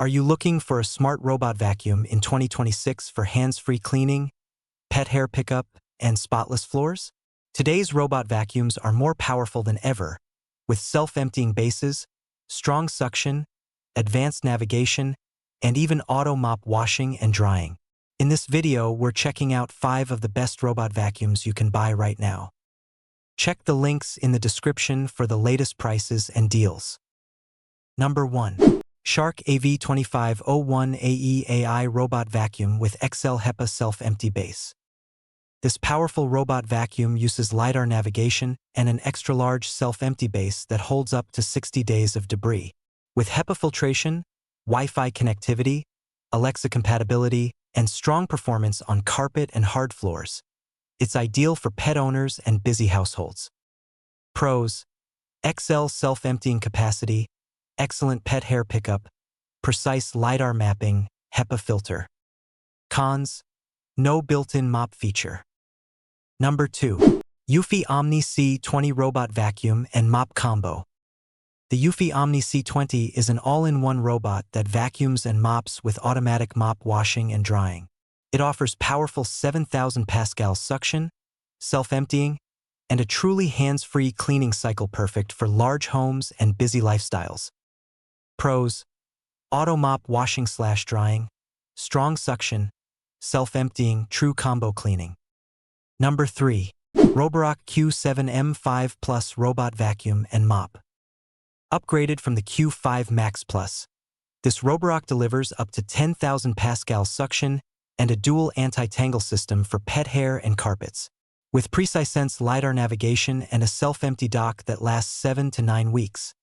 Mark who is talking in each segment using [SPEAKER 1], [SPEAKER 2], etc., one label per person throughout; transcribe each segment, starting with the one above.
[SPEAKER 1] Are you looking for a smart robot vacuum in 2026 for hands-free cleaning, pet hair pickup, and spotless floors? Today's robot vacuums are more powerful than ever, with self-emptying bases, strong suction, advanced navigation, and even auto mop washing and drying. In this video, we're checking out 5 of the best robot vacuums you can buy right now. Check the links in the description for the latest prices and deals. Number 1. Shark AV2501AE AI Robot Vacuum with XL HEPA Self-Empty Base. This powerful robot vacuum uses LiDAR navigation and an extra-large self-empty base that holds up to 60 days of debris. With HEPA filtration, Wi-Fi connectivity, Alexa compatibility, and strong performance on carpet and hard floors, it's ideal for pet owners and busy households. Pros: XL self-emptying capacity, excellent pet hair pickup, precise LiDAR mapping, HEPA filter. Cons: no built-in mop feature. Number 2. Eufy Omni C20 Robot Vacuum and Mop Combo. The Eufy Omni C20 is an all-in-one robot that vacuums and mops with automatic mop washing and drying. It offers powerful 7,000 pascal suction, self-emptying, and a truly hands-free cleaning cycle perfect for large homes and busy lifestyles. Pros: auto mop washing/drying, strong suction, self-emptying, true combo cleaning. Number 3. Roborock Q7M5 Plus Robot Vacuum and Mop. Upgraded from the Q5 Max Plus, this Roborock delivers up to 10,000 pascal suction and a dual anti-tangle system for pet hair and carpets. With PreciSense LiDAR navigation and a self-empty dock that lasts 7 to 9 weeks,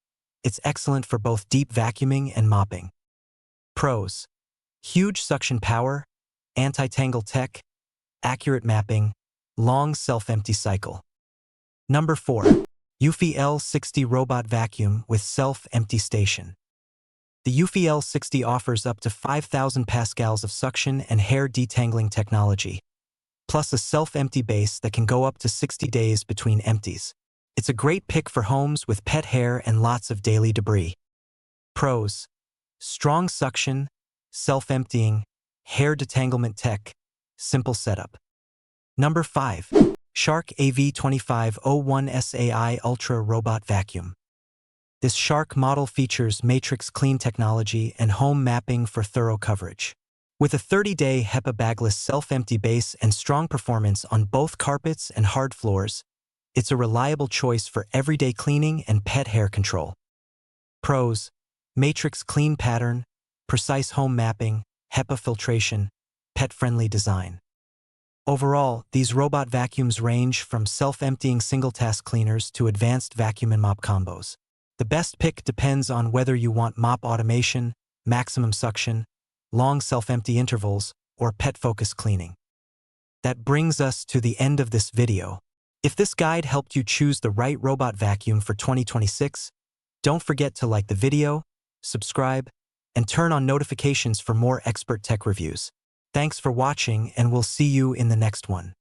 [SPEAKER 1] it's excellent for both deep vacuuming and mopping. Pros: huge suction power, anti-tangle tech, accurate mapping, long self-empty cycle. Number 4. Eufy L60 Robot Vacuum with Self-Empty Station. The Eufy L60 offers up to 5,000 pascals of suction and hair detangling technology, plus a self-empty base that can go up to 60 days between empties. It's a great pick for homes with pet hair and lots of daily debris. Pros: strong suction, self-emptying, hair detanglement tech, simple setup. Number 5. Shark AV2501 SAI Ultra Robot Vacuum. This Shark model features matrix clean technology and home mapping for thorough coverage. With a 30-day HEPA bagless self-empty base and strong performance on both carpets and hard floors, it's a reliable choice for everyday cleaning and pet hair control. Pros: matrix clean pattern, precise home mapping, HEPA filtration, pet-friendly design. Overall, these robot vacuums range from self-emptying single-task cleaners to advanced vacuum and mop combos. The best pick depends on whether you want mop automation, maximum suction, long self-empty intervals, or pet-focused cleaning. That brings us to the end of this video. If this guide helped you choose the right robot vacuum for 2026, don't forget to like the video, subscribe, and turn on notifications for more expert tech reviews. Thanks for watching, and we'll see you in the next one.